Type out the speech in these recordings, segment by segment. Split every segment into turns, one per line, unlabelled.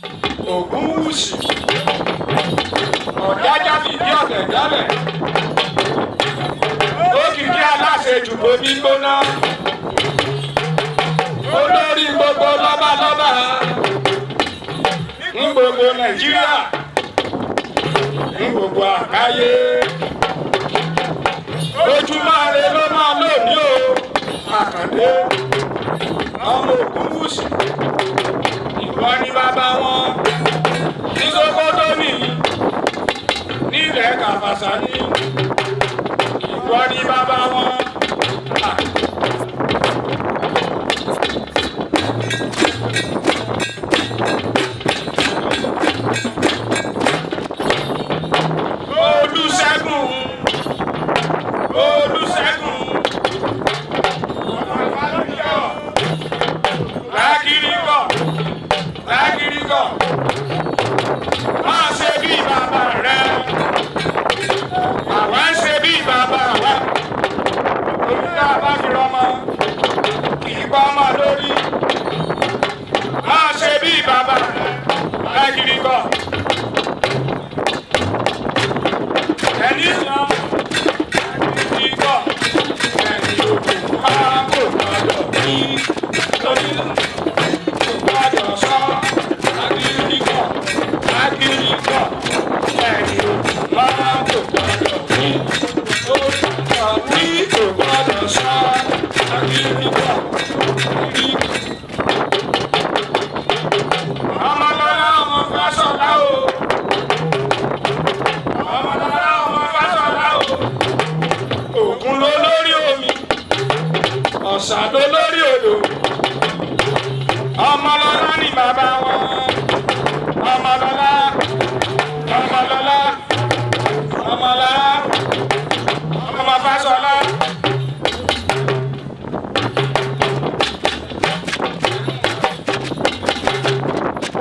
Ògúnwùsì ọ̀dájà fìdí ọ̀tẹ̀ jálẹ̀ òkìkí aláṣejù bomi gbóná olórí gbogbo lọ́balọ́ba ní gbogbo Nàìjíríà ní gbogbo àgbáyé ojúmọ́ ire ló máa lónìí o Àkàndé ọmọ Ògúnwùsì ìwọ ni bàbá wọn ní Sókótó mi nílẹ̀ Kàfàṣà ní ìwọ ni bàbá wọn. Olúṣẹ́gun Olúṣẹ́gun lágírígọ̀ lágírígọ̀ máa ṣe bí bàbá rẹ àwa ń ṣe bí bàbá wa onídàá bá fi rọmọ kì í pa ọmọ lórí máa ṣe bí bàbá rẹ lágírígọ̀ ẹni sọ lágírígọ̀ ẹni òkú máa kò gbọdọ̀ bí lórí gbọdọ̀ sọ lágírígọ̀ lágírígọ̀ ẹni òkú máa kò gbọdọ̀ bí lórí kò gbọdọ̀ sọ lágírígọ̀. Ọmọlọ́lá ọmọ Fásọlá o. Ọmọlọ́lá ọmọ Fásọlá o. Ògún ló lórí omi. Ọ̀sà ló lórí odò. Ọmọlọ́lá ni bàbá wọn. Ọmọlọ́lá. Ọmọlọ́lá. Ọmọlọ́lá. Ọmọ Fásọlá.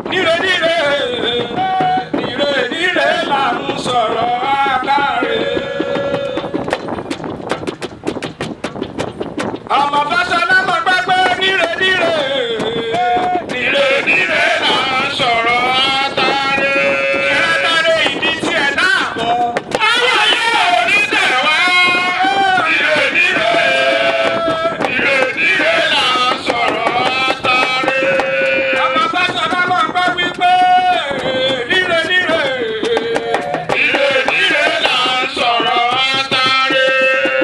Níre níre níre níre là ń sọ̀rọ̀ àkàrè. Ọmọ Fásọlá mọ̀ gbàgbé níre níre níre níre là ń sọ̀rọ̀ àkàrè. Ìrẹ́tàrẹ́ ìdí tí ẹ̀ náà bọ̀. Àwọn yóò ní tẹ̀wá. Níre níre níre níre là ń sọ̀rọ̀ àkàrè. Ọmọ Fásọlá mọ̀ gbọ́ wípé níre níre níre níre là ń sọ̀rọ̀ àkàrè.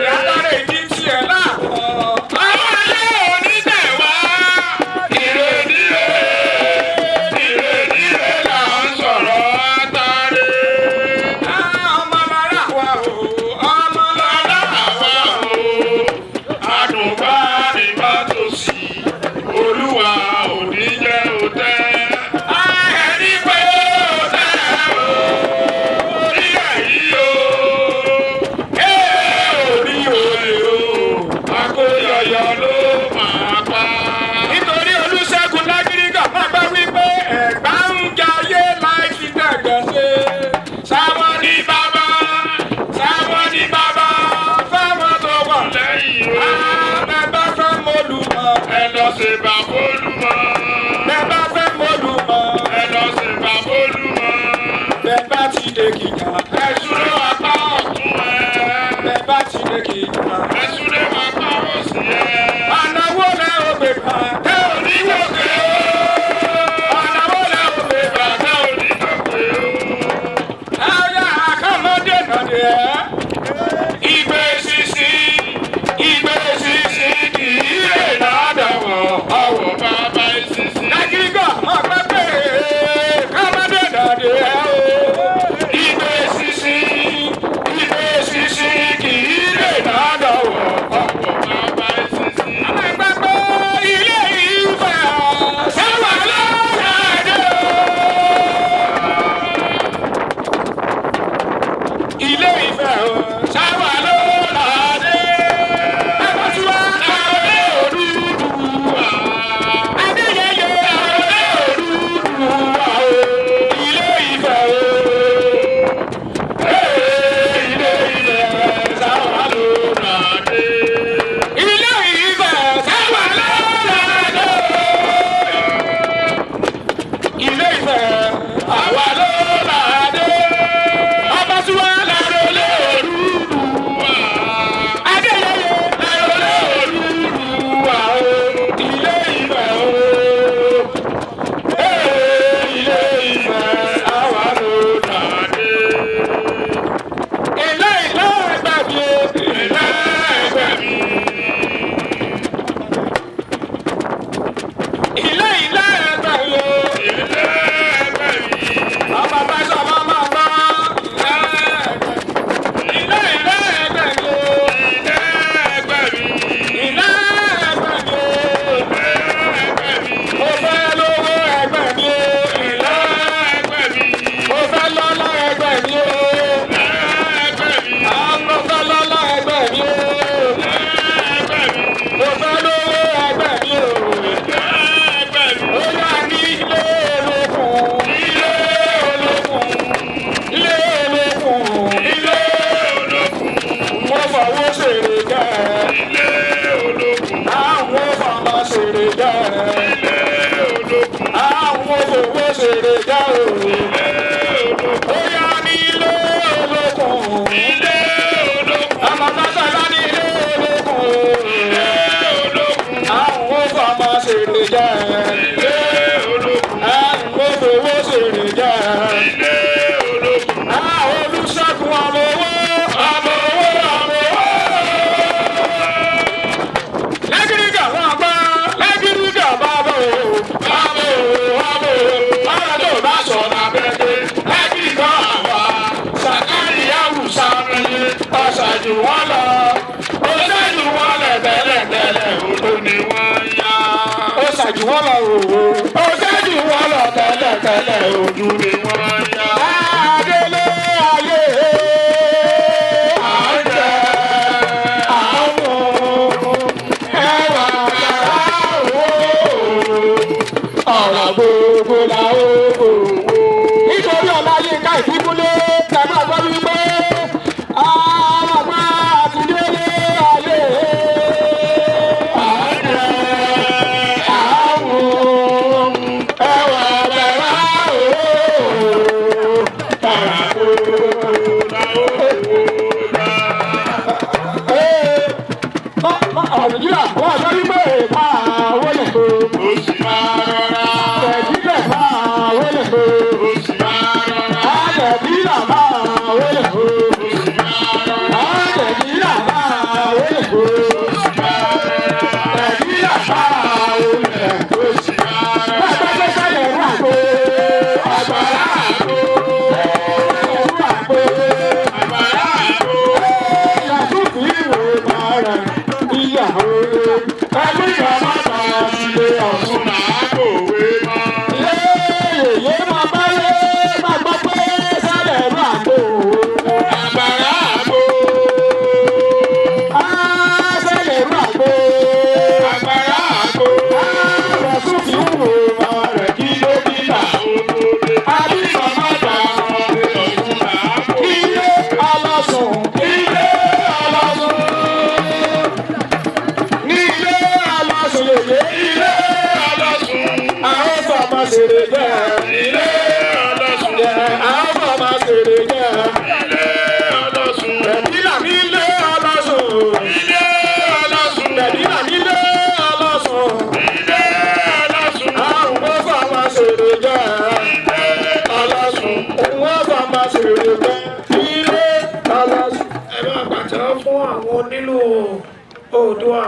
Ìrẹ́tàrẹ́ ìdí tí ẹ̀ náà bọ̀. Àwọn yóò ní tẹ̀wá. Níre níre níre níre là ń sọ̀rọ̀ àkàrè. Ọmọ lára wa o, ọmọ lára wa o, àdùnbá ni bá tó sí, Olúwa ò ní jẹ́ òtẹ́. Ẹni pé òtẹ́ o, orí ẹ̀yí o, orí òye o, akóyọyọ ló máa pa. Nítorí Olúṣẹ́gun lágírígọ̀ máa gbọ́ wípé Ẹ̀gbá ń jayé láì fi tẹ̀gàn ṣe. Sáwọn ní bàbá, sáwọn ní bàbá, fáwọn tó wà lẹ́yìn o. Bẹ́ẹ̀ fẹ́ mọ́lùmọ́, ẹ lọ ṣe bàbólúmọ́. Bẹ́ẹ̀ fẹ́ mọ́lùmọ́, ẹ lọ ṣe bàbólúmọ́. Bẹ́ẹ̀ bá ti dé gíga, ẹ súré wá pa ọ̀tún ẹ. Bẹ́ẹ̀ bá ti dé gíga, ẹ súré wá pa òsì ẹ. Ọ̀nà wo lẹ ò gbé gbà tẹ́ ò ní wòkè o? Ọ̀nà wo lẹ ò gbé gbà tẹ́ ò ní wòkè o? Ẹ̀yà àkàmọ́dé nàdé ẹ̀. Ìgbé sisi kì í lè ládàwọ̀ ọwọ́ bàbá ìsisi. Lágírígọ̀ mọ̀ pẹ́pẹ́ kàmọ́dé nàdé ẹ̀ o. Ìgbé sisi kì í lè ládàwọ̀ àwa ló làdé. Ọba tí wọ́n láró lé Odùduwà. Adéyẹyẹ láró lé Odùduwà o. Ilé Ifẹ̀ o. Ilé Ifẹ̀ àwa ló làdé. Ilé ẹgbẹ́ mi. Ilé ẹgbẹ́ mi. Ilé ẹgbẹ́ mi. Ilé ẹgbẹ́ mi. Ọba bá sọ ọmọ máa bá. Ilé ẹgbẹ́ mi. Ilé ẹgbẹ́ mi. Ilé ẹgbẹ́ mi. Ilé ẹgbẹ́ mi. Mo fẹ́ lówó ẹgbẹ́ mi. Ilé ẹgbẹ́ mi. Mo fẹ́ lọ́lá ẹgbẹ́ mi. Ilé ẹgbẹ́ mi. Mo fẹ́ lọ́lá ẹgbẹ́ mi. Ilé ẹgbẹ́ mi. Mo fẹ́ lówó ẹgbẹ́ mi. Ilé ẹgbẹ́ mi. Ó yá ní ilé olókùn. Ilé olókùn. Ilé olókùn. Ilé olókùn. Mo fọwọ́ ṣèrè jẹ́. Ilé olókùn. Àwọn fọmọ ṣèrè jẹ́. Ilé olókùn. Àwọn fowó ṣèrè jẹ́ o. Ilé olókùn. Ó yá ní ilé olókùn. Ilé olókùn. Ọmọ bàtàlá ní ilé olókùn. Ilé olókùn. Àwọn fọmọ ṣèrè jẹ́. Ilé olókùn. Àwọn fowó ṣèrè jẹ́. Ilé olókùn. Àwọn Olúṣẹ́gun ọmọ owó. Ọmọ owó ọmọ owó. Lẹ́gìrìgà wọn gbọ́. Lẹ́gìrìgà bá bọ̀ o. Ọmọ owó ọmọ owó. Ọ̀rọ̀ tó bá sọ lábẹ́dẹ́. Lẹ́gìrìgà àwa. Sàkáàlì Yàwùsá mi. Ọ̀ṣàjù wọn lọ. Ọ̀ṣàjù wọn lẹ̀ tẹ́lẹ̀tẹ́lẹ̀. Odò ni wọ́n yá. Ọ̀ṣàjù wọn lọ òwò. Ọ̀ṣàjù wọn lọ tẹ́lẹ̀tẹ́lẹ̀. Odò ni wọ́n yá. Adélé ayé. Àjẹ́ àwọn ẹwà kàrá ọ̀rọ̀ gbogbo la ó wò. Nítorí ọ̀la Yínká Ìbíkúnlé tẹ̀lé ọgbọ́n wípé àwọn ọgbọ́n àti délé ayé. Àjẹ́ àwọn ẹwà kàrá Nàìjíríà wọ́n sọ wípé máa wọlé tó. Ó sì máa rọra. Nàìjíríà máa wọlé tó. Ó sì máa rọra. Nàìjíríà máa wọlé tó. Ó sì máa rọra. Nàìjíríà máa wọlé tó. Ó sì máa rọra. Nàìjíríà máa wọlé tó. Ó sì máa rọra. Bàbá tó sálẹ̀ ní àgbo. Àgbàrá àgbo. Àgbàrá àgbo. Àgbàrá àgbo. Yàtúntì ìwé máa rẹ̀. Ìyàwó ẹgbẹ́ ìyàwó máa ṣe ọ̀sùn náà kò wé mọ́. Yéèyé máa bá yé máa gbọ́ pé sálẹ̀ ẹ̀rọ àgbo. Àgbàrá àgbo. Sálẹ̀ ẹ̀rọ àgbo. Àgbàrá àgbo. Ọ̀sùn kì í wò ọmọ rẹ̀ kí ló bí là olóde. Àbíkọ̀ má dà ọ̀rẹ́ ọ̀sùn náà kò wé. Ilé ọlọ́sùn. Ilé ọlọ́sùn. Ilé ọlọ́sùn. Àwọn fọmọ ṣèrè jẹ́. Ilé ọlọ́sùn. Àwọn fọmọ ṣèrè jẹ́. Ilé ọlọ́sùn. Bẹ̀dínà ní ilé ọlọ́sùn. Ilé ọlọ́sùn. Bẹ̀dínà ní ilé ọlọ́sùn. Ilé ọlọ́sùn. Àwọn fọmọ ṣèrè jẹ́. Ilé ọlọ́sùn. Àwọn fọmọ ṣèrè jẹ́. Ilé ọlọ́sùn. Ẹ máa pàtẹ́wọ́ fún àwọn onílù Oòduà.